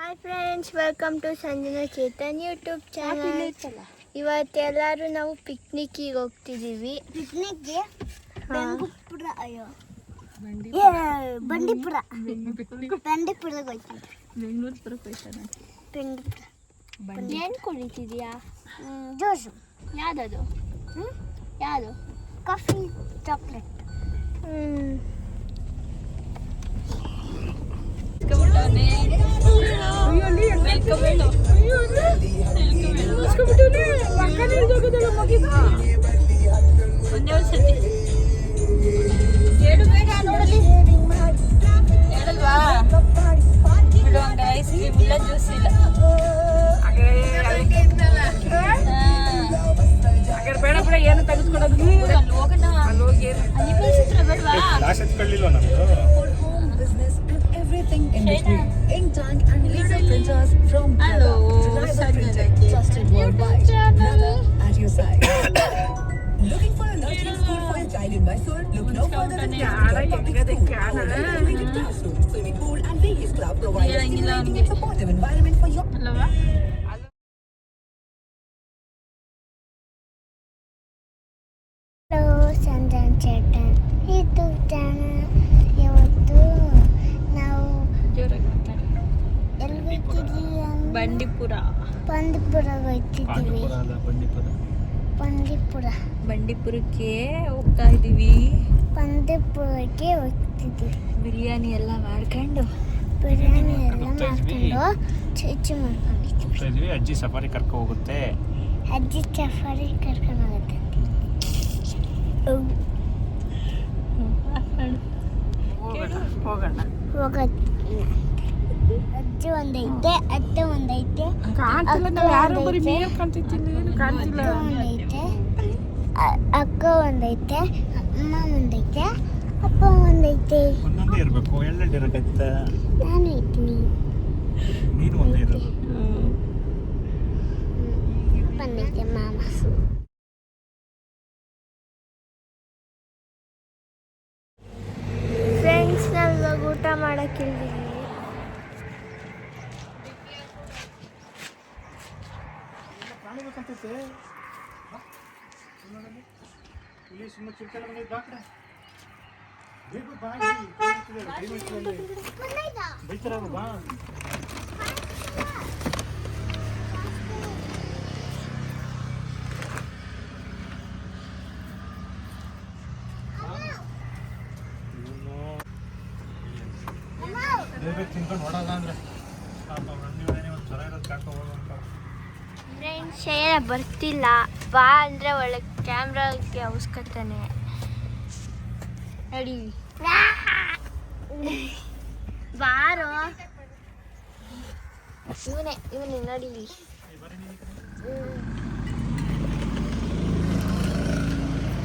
Hi friends, welcome to Sanjana Chetan YouTube channel. ಇವತ್ತೆಲ್ಲರೂ ನಾವು ಪಿಕ್ನಿಕ್ಕಿಗೆ ಹೋಗ್ತಿದ್ದೀವಿ. ಪಿಕ್ನಿಕ್ಗೆ ಏನು ಕುಡಿತಿದ್ಯಾ? ಜ್ಯೂಸು. ಯಾವ್ದದು? ಯಾವುದು? Coffee chocolate. ಒಂದೇ ಒಂದ್ಸತಿ ಹೇಳು, ಬೇಗ ನೋಡಲಿ. ಹೇಳಲ್ವಾ? ಬಿಡುವಂಗ ಐಸ್ ಕ್ರೀಮ್ ಇಲ್ಲ, ಜ್ಯೂಸ್ ಇಲ್ಲ. ಬೇಡ ಬೇಡ, ಏನು ತೆಗೆದುಕೊಡೋದು ಹೋಗೋಣ. ಅನಿಮಲ್ಸ್ ಹತ್ರ ಬೇಡವಾ? Hello, trusted worldwide. Nada at your side. Looking for a nursery school for your child in Mysore? Look no further than Calicut Public School. Our integrated classroom, swimming pool, and various club provide a stimulating and supportive environment for your. ಅಲ್ಲವಾ? Hello, Sanjana Chetan YouTube channel. ಇವತ್ತು ನಾವು ಎಲ್ಲಿ ಹೋಗ್ತಿದ್ದೀವಿ? ಬಂಡೀಪುರ. ಬಂಡೀಪುರಕ್ಕೆ ಹೋಗ್ತಿದ್ದೀವಿ. ಬಂಡೀಪುರಕ್ಕೆ ಹೋಗ್ತಾ ಇದ್ದೀವಿ. ಬಂಡೀಪುರಕ್ಕೆ ಹೋಗ್ತಿದ್ದೀವಿ. ಬಿರಿಯಾನಿ ಎಲ್ಲ ಮಾಡ್ಕೊಂಡು ಚುಚ್ಚು ಮಾಡ್ಕೊಂಡಿದ್ದೀವಿ. ಅಜ್ಜಿ ಸಫಾರಿ ಕರ್ಕೊ ಹೋಗುತ್ತೆ. ಅಜ್ಜಿ ಸಫಾರಿ ಕರ್ಕೊಂಡು ಹೋಗುತ್ತೆ. ಹೋಗೋಣ. ಅಜ್ಜಿ ಒಂದೈತೆ, ಅತ್ತೆ ಒಂದೈತೆ, ಅಕ್ಕ ಒಂದೈತೆ, ಅಮ್ಮ ಒಂದೈತೆ, ಅಪ್ಪ ಒಂದೈತೆ. ಒಂದೊಂದೇ ಇರಬೇಕು, ಎಲ್ಲೆಲ್ಲಿ ಇರಕತ್ತ. ನಾನು ಐತೀನಿ. ನೀನು ಒಂದೇ ಇರೋದು. ಬಂದೈತೆ ಮಾಮ. ಫ್ರೆಂಡ್ಸ್, ನಾವು ಇವಾಗ ಊಟ ಮಾಡಕ್ಕೆ ಇಳಿದಿದ್ದೀವಿ. ತಿನ್ಕೊಂಡು ಹೊಡಲ್ಲ ಅಂದ್ರೆ ಚಲೋ ಇರೋದು ಕಾಣ್ಕೊ ಹೋಗುವಂತ. ಫ್ರೆಂಡ್ಸ್, ಏನ ಬರ್ತಿಲ್ಲ. ಬಾ ಅಂದರೆ ಒಳಗೆ ಕ್ಯಾಮ್ರಾಗೆ ಅವಸ್ಕತಾನೆ. ನಡಿ ಬಾರೋ. ಇವನೇ ನಡೀಲಿ.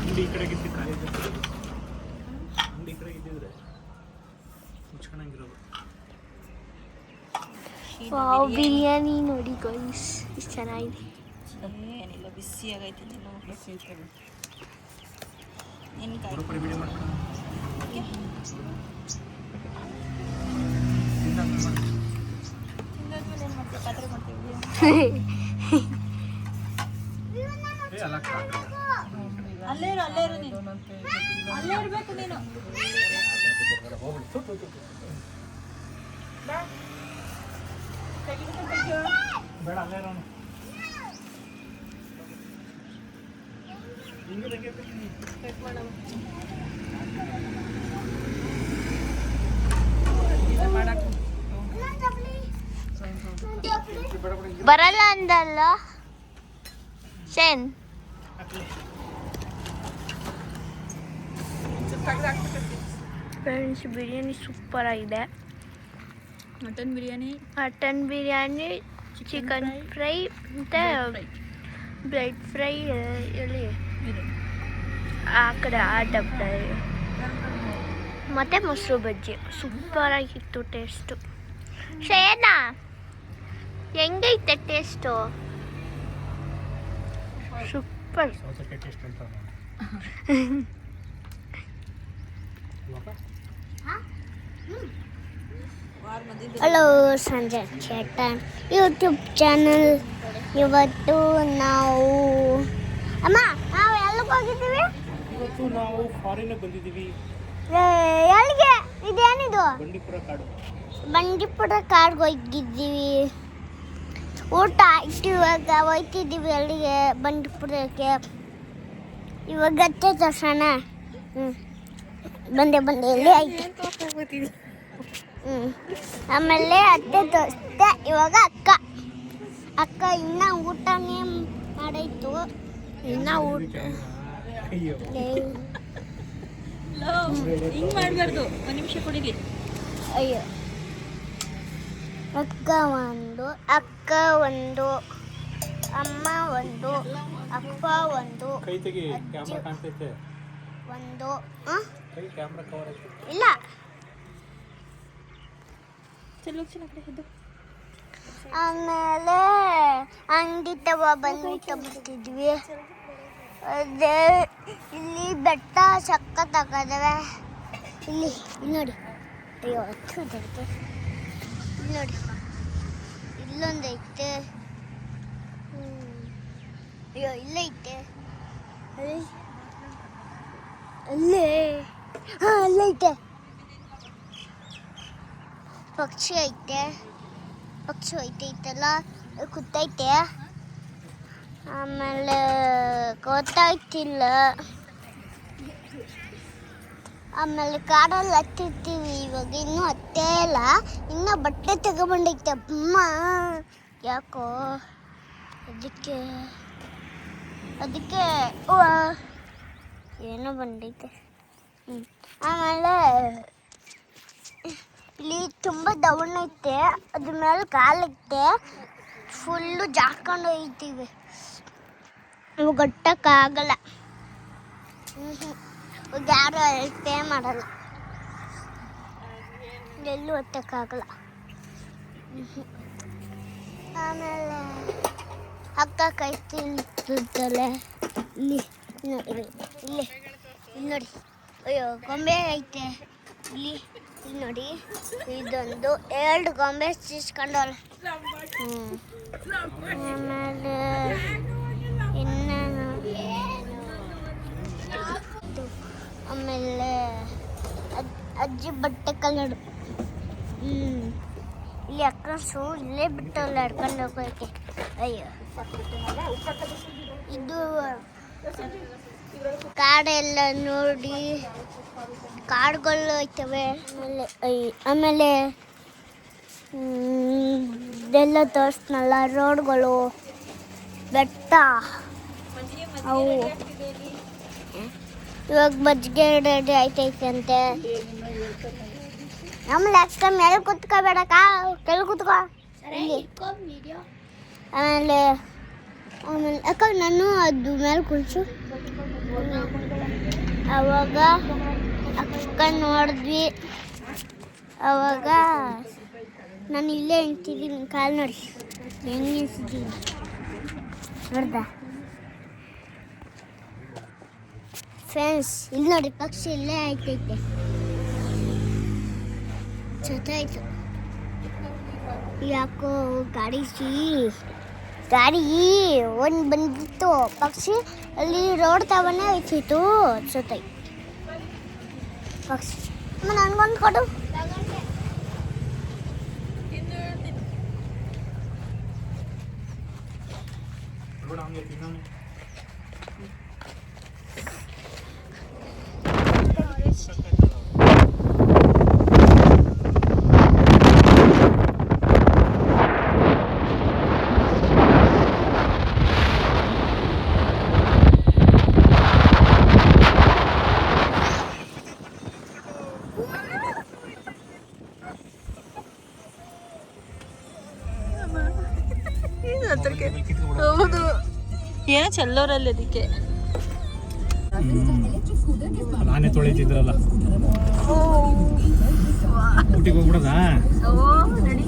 ಅಂಗಡಿ ಈ ಕಡೆ ಇದ್ದು ಕಾಲೇಜ್ ಅಂಗಡಿ ಈ ಕಡೆ ಇದ್ದಿದ್ರೆ ಮುಚ್ಕೊಂಡಂಗಿರೋದು. ಬಿರಿಯಾನಿ ನೋಡಿ ಗೈಸ್, ಇಷ್ಟು ಚೆನ್ನಾಗಿದೆ. ಏನಿಲ್ಲ, ಬಿಸಿ ಆಗೈತೆ. ನೀನು ವಿಡಿಯೋ ಮಾಡ್ಕೊಂಡು ಪಾತ್ರೆ ಮಾಡ್ತೀವಿ. ಅಲ್ಲೇ ಇರು ನೀನು, ಅಲ್ಲೇ ಇರಬೇಕು ನೀನು. ಬೇಡ, ಅಲ್ಲೇ ಇರೋಣ. ಬರಲ್ಲ ಅಂದಲ್ಲ ಶೇನ್. ಫ್ರೆಂಡ್ಸ್, ಬಿರಿಯಾನಿ ಸೂಪರ್ ಆಗಿದೆ. ಮಟನ್ ಬಿರಿಯಾನಿ, ಚಿಕನ್ ಫ್ರೈ ಮತ್ತು ಬ್ರೆಡ್ ಫ್ರೈ ಎಲ್ಲಿ ಆ ಕಡೆ ಆ ಡಬ್ಬದಲ್ಲಿ, ಮತ್ತು ಮೊಸರು ಬಜ್ಜಿ ಸೂಪರಾಗಿತ್ತು ಟೇಸ್ಟು. ಶೇನಾ, ಹೆಂಗೈತೆ ಟೇಸ್ಟು? ಸೂಪರ್. ಸೌತೆಕಾಯಿ ಟೇಸ್ಟ್ ಅಂತ ಹಲೋ ಸಂಜೆ ಚೇತನ್ ಯೂಟ್ಯೂಬ್ ಚಾನಲ್. ಇವತ್ತು ನಾವು ಎಲ್ಲಿಗೆ ಹೋಗಿದ್ದೀವಿ? ಇವತ್ತು ನಾವು ಫಾರಿನ್ ಬಂದಿದ್ದೀವಿ. ಎಲ್ಲಿಗೆ? ಇದೇನಿದು? ಬಂಡೀಪುರ ಕಾಡು. ಬಂಡೀಪುರ ಕಾಡ್ಗೆ ಹೋಗಿದ್ದೀವಿ. ಊಟ ಆಯ್ತು, ಇವಾಗ ಹೋಗ್ತಿದ್ದೀವಿ ಅಲ್ಲಿಗೆ ಬಂಡೀಪುರಕ್ಕೆ. ಇವಾಗ ಅತ್ತೆ ತೋರ್ಸೋಣ. ಬಂದೆ ಎಲ್ಲಿ ಆಯ್ತು. ಆಮೇಲೆ ಅತ್ತೆ ತೋರಿಸ್ದೆ. ಇವಾಗ ಅಕ್ಕ ಇನ್ನ ಊಟನೇ ಮಾಡಾಯ್ತು. ಇನ್ನ ಊಟ ಹಿಂಗ್ ಮಾಡ್ಬಾರ್ದು. ಒಂದ್ ನಿಮಿಷ ಕುಡಿಲಿ. ಅಯ್ಯೋ, ಅಕ್ಕ ಒಂದು ಅಮ್ಮ ಒಂದು ಅಪ್ಪ ಒಂದು ಕೈ ತೆಗಿ, ಕ್ಯಾಮ್ರಾ ಕಾಣ್ತೈತೆ. ಒಂದು ಕೈ ಕ್ಯಾಮ್ರಾ ಕವರ್ ಐತೆ. ಇಲ್ಲ. ಆಮೇಲೆ ಅಂಗಡಿ ಬಂದಿದ್ವಿ. ಅದೇ ಇಲ್ಲಿ ಬೆಟ್ಟ ಸಕ್ಕತ್ತಾಗದವೆ. ಇಲ್ಲಿ ನೋಡಿ. ಅಯ್ಯೋ ಇಲ್ಲಿ ನೋಡಿ, ಇಲ್ಲೊಂದೈತೆ. ಅಯ್ಯೋ ಇಲ್ಲೈತೆ. ಅಲ್ಲೈತೆ. ಪಕ್ಷಿ ಐತಲ್ಲ ಕೂತೈತೆ. ಆಮೇಲೆ ಗೊತ್ತಾಯ್ತಿಲ್ಲ. ಆಮೇಲೆ ಕಾರಲ್ಲಿ ಹತ್ತಿರ್ತೀವಿ. ಇವಾಗ ಇನ್ನೂ ಹತ್ತೇ ಇಲ್ಲ. ಇನ್ನೂ ಬಟ್ಟೆ ತಗೊಂಬಂಡೈತೆ ಅಮ್ಮ. ಯಾಕೋ ಅದಕ್ಕೆ ಏನೋ ಬಂದೈತೆ. ಆಮೇಲೆ ಇಲ್ಲಿ ತುಂಬ ಡೌನ್ ಐತೆ. ಅದ್ರ ಮೇಲೆ ಕಾಲೈತೆ. ಫುಲ್ಲು ಜಾಕೊಂಡು ಹೋಗ್ತೀವಿ. ಇವಾಗ ಗಟ್ಟಕ್ಕಾಗಲ್ಲ. ಯಾರು ಪೇ ಮಾಡಲ್ಲ. ಎಲ್ಲೂ ಹತ್ತಕ್ಕಾಗಲ್ಲ. ಆಮೇಲೆ ಅಕ್ಕ ಕೈ ತಿಂತಿರ್ತಾಳೆ. ಇಲ್ಲಿ ನೋಡಿ. ಅಯ್ಯೋ ಗೊಂಬೆ ಐತೆ ಇಲ್ಲಿ ನೋಡಿ. ಇದೊಂದು 2 ಗೊಂಬೆ ಚೀಸ್ಕೊಂಡವಳೆ. ಆಮೇಲೆ ಆಮೇಲೆ ಅಜ್ಜಿ ಬಟ್ಟೆ ಕಲ್ಲಡು. ಇಲ್ಲಿ ಅಕ್ಕ ಇಲ್ಲೇ ಬಿಟ್ಟವಲ್ಲ ಹಿಡ್ಕೊಂಡು ಹೋಗೋಕ್ಕೆ. ಅಯ್ಯೋ, ಇದು ಕಾಡೆಲ್ಲ ನೋಡಿ. ಕಾಡುಗಳು ಐತವೆ. ಆಮೇಲೆ ಇದೆಲ್ಲ ತೋರಿಸ್ನಲ್ಲ, ರೋಡ್ಗಳು, ಬೆಟ್ಟ ಅವು. ಇವಾಗ ಮಜ್ಜಿಗೆ ರೆಡಿ ಆಯ್ತೈತೆ. ಆಮೇಲೆ ಅಕ್ಕ ಮೇಲೆ ಕುತ್ಕೋಬೇಡಕ್ಕ, ಕೆಳಗೆ ಕುತ್ಕೋ. ಆಮೇಲೆ ಅಕ್ಕ ನಾನು ಅದು ಮೇಲೆ ಕುಳಿಸು. ಅವಾಗ ಅಕ್ಕ ನೋಡಿದ್ವಿ. ಅವಾಗ ನಾನು ಇಲ್ಲೇ ನಿಂತಿದ್ದೀನಿ. ಕಾಲು ನೋಡಿ ಹೆಂಗೆ ನಿಲ್ಸಿದ್ದೀನಿ ನೋಡ್ದ ಫ್ರೆಂಡ್ಸ್. ಇಲ್ಲಿ ನೋಡಿ ಪಕ್ಷಿ ಇಲ್ಲೇ ಆಯ್ತೈತೆ. ಸತ್ತಾಯ್ತು. ಯಾಕೋ ಗಾಡಿ ಒಂದು ಬಂದಿತ್ತು ಪಕ್ಷಿ. ಅಲ್ಲಿ ರೋಡ್ ತವನೇ ಹೋಯ್ತಿತ್ತು. ಸತ್ತಾಯ್ತು ಪಕ್ಷಿ. ನನಗೊಂದು ಕೊಡು. ಹೌದು, ಏನೋ ಚೆಲ್ಲೋರಲ್ಲಿ ಅದಕ್ಕೆ. ನಾನೇ ತೊಳಿತಿದ್ರಲ್ಲ. ಊಟಿಗೆ ಹೋಗ್ಬಿಡೋದಾ? ನಡಿ.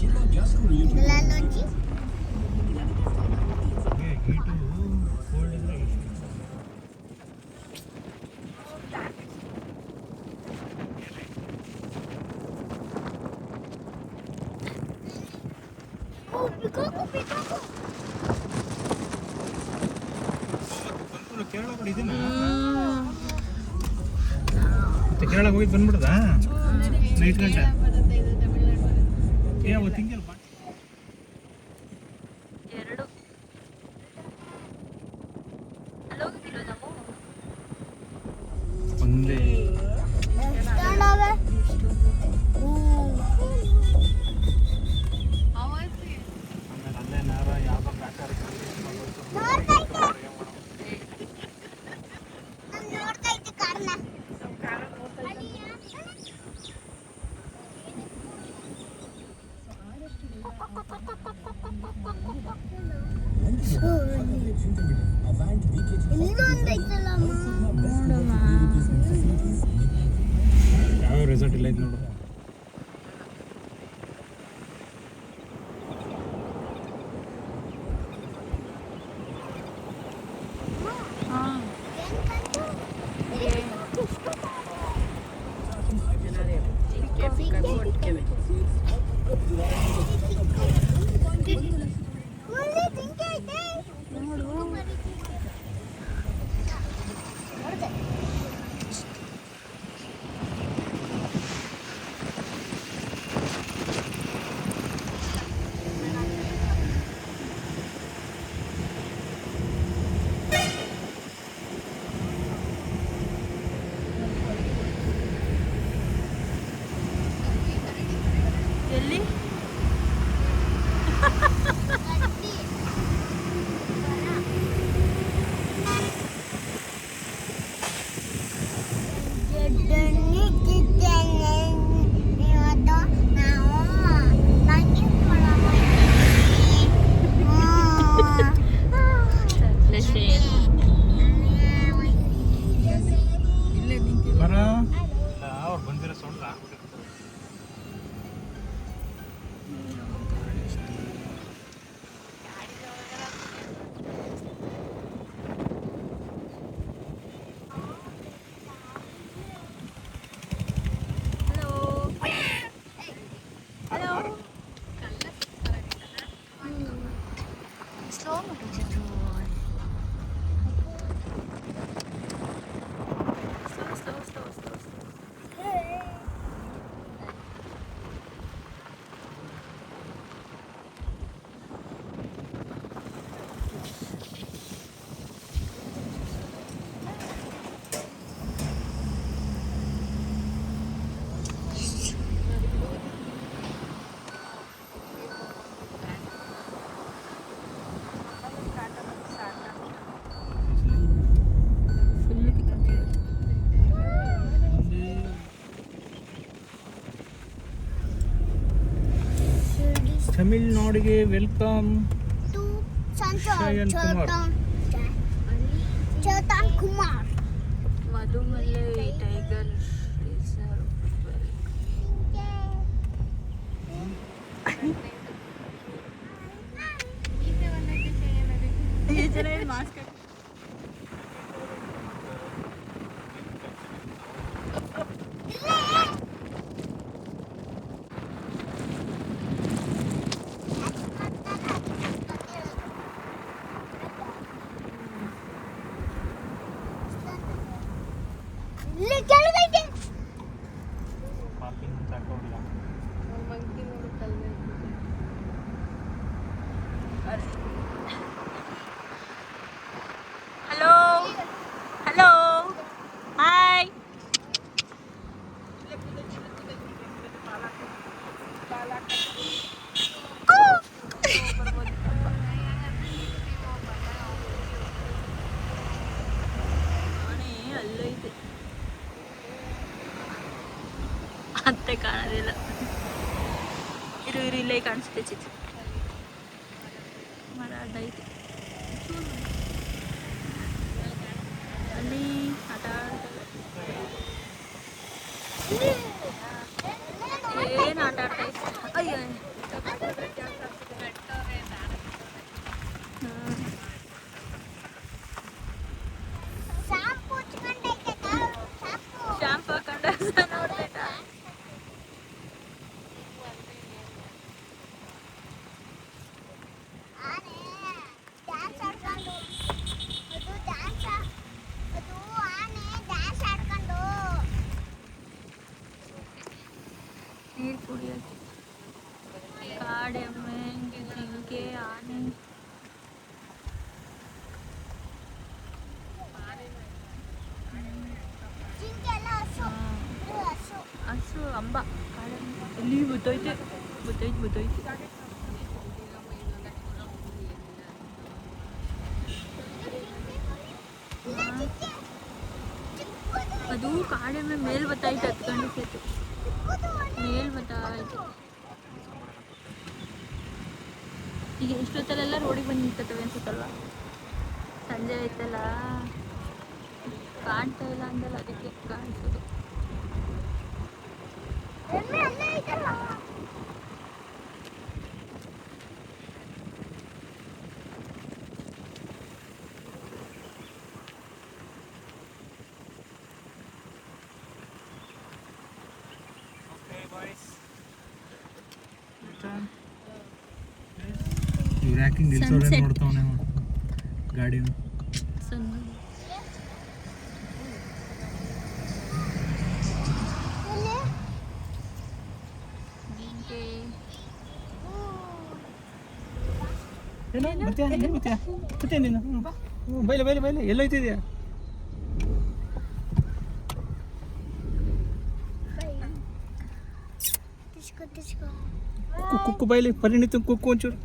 ಎಲ್ಲ ಗ್ಯಾಸ್ಗಳು ಕೇರಳ ಕಡೆ ಇದೀನ ಕೇರಳ ಹೋಗಿ ಬಂದ್ಬಿಡ್ದಾ ನೈಟ್ ಗಂಟೆ ಅವತ್ತು ಹಿಂಗೆಲ್ಲ ಎರಡು ಅಲ್ಲೋಗಿದ್ದಿಲ್ಲ ನಾವು ಒಂದೇ ಆಮೇಲೆ ಅಲ್ಲೇ ನಾರ ಯಾವ್ದೋ ಬ್ಯಾಟರಿ ಯಾವ ರೆಸಾರ್ಟ್ ಇಲ್ಲ ಇದು ನೋಡು ಎಲ್ಲಿ ಬರ ಅವ್ರು ಬಂದಿರೋ ಸೌಂಡ್ ಆಗ್ಬಿಟ್ಟಿರ್ತಾರೆ ತಮಿಳ್ನಾಡಿಗೆ welcome Shayan Kumar Chetan Kumar Mudumalai tiger reserve mask ಇಲ್ಲಿ ಕೆಳಗೈತೆ ಪಾರ್ಕಿಂಗ್ ಅಂತ ಹಾಕೊಂಡಿಲ್ಲ ಹಲೋ ಹಲೋ ಹಾಯ್ ಅಲ್ಲೈತೆ ಅತ್ತೆ ಕಾಣೋದಿಲ್ಲ ಇರು ಇಲ್ಲೇ ಕಾಣಿಸುತ್ತೆ ಚಿತ್ರ ಮರ ಅಡ್ಡ ಐತೆ ಅಲ್ಲಿ ಆಟ ಏನು ಆಟ ಆಡ್ತೈತೆ ಅಯ್ಯೋ ಶಾಂಪು ಹಾಕೊಂಡು ನೋಡ್ಬೇಕಾ ನೀರು ಕುಡಿಯೋಕ್ಕೆ. ಕಾಡೆಮ್ಮೆ, ಜಿಂಕೆ, ಆನೆ. ಹಸು, ಅಂಬ, ಕಾಡೆಮ್ಮೆ. ಎಲ್ಲಿ ಬತ್ತೈತೆ. ಅದು ಕಾಡೆಮ್ಮೆ ಮೇಲ್ ಬತ್ತೈತೆ, ಹತ್ಕೊಂಡು ಸೇತು ಮೇಲ್ ಬತ್ತಾಯ್ತು. ಈಗ ಎಷ್ಟೊತ್ತಲ್ಲೆಲ್ಲ ರೋಡಿಗೆ ಬಂದು ನಿಂತ್ಕೊತವೆ ಅನ್ಸುತ್ತಲ್ವ. ಸಂಜೆ ಆಯ್ತಲ್ಲ, ಕಾಣ್ತಾ ಇಲ್ಲ ಅಂದಲ್ಲ, ಅದಕ್ಕೆ ಕಾಣಿಸೋದು. ಇವ್ರು ಯಾಕೆ ನಿಲ್ಸೋರೆ ನೋಡ್ತಾವನೆ ಗಾಡಿನ. ನೀನು ಬೈಲೆ ಎಲ್ಲೋಯ್ತಿದ್ಯಾ? ಕುಕ್ಕು ಬೈಲಿ ಪರಿಣಿತ ಕುಕ್ಕು ಒಂಚೂರು.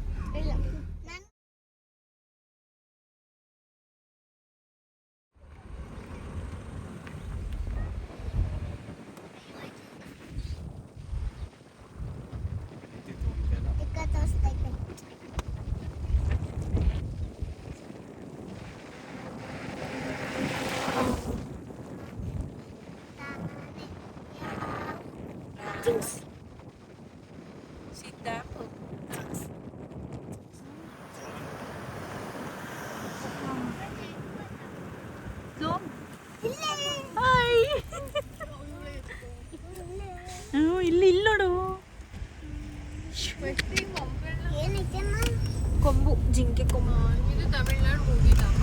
ಇಲ್ಲಿ ನೋಡು, ಕೊಂಬು, ಜಿಂಕೆ ಕೊಂಬು. ಇದು ತಮಿಳ್ನಾಡು ಹೋಗಿದ್ದಮ್ಮ.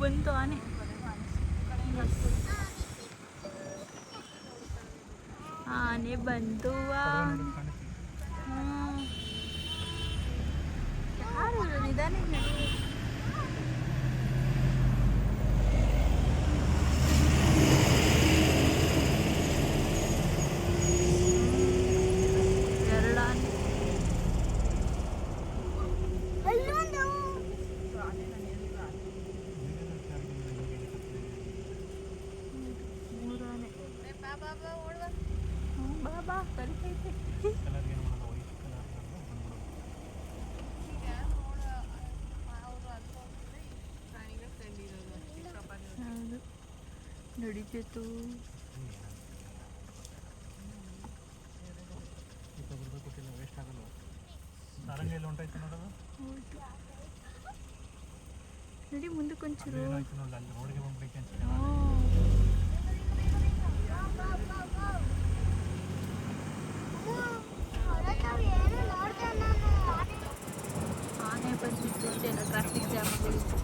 ಬಂತು ಆನೆ. ಆನೆ ಬಂತು. ಯಾರು ನಿಧಾನ ನಡೀತಿತ್ತು. ನಡಿ ಮುಂದಕ್ಕೊಂಚೂರು. ಆನೆ ಬಂದಿತ್ತು ಅಷ್ಟೇನ, ಟ್ರಾಫಿಕ್ ಜಾಮ್ ಆಗಿತ್ತು.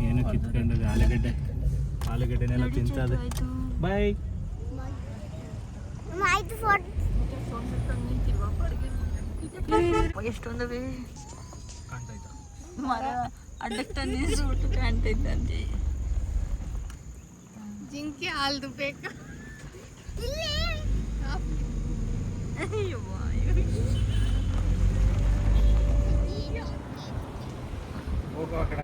ಏನು ಕಿತ್ಕೊಂಡದ ಆಲೂಗಡ್ಡೆನೆಲ್ಲ ತಿಂತದೆ. ಬಾಯ್. ಎಷ್ಟೊಂದವೇ ಕಾಣ್ತಾಯ್ತ, ಮರ ಅಡ್ಡಕ್ಕೆ ತಂದು ಸುಟ್ಟು ಕಾಣ್ತೈತಂತೆ. ಜಿಂಕೆ ಹಾಲ್ದು ಬೇಕು. ಹೋಗೋ ಆ ಕಡೆ.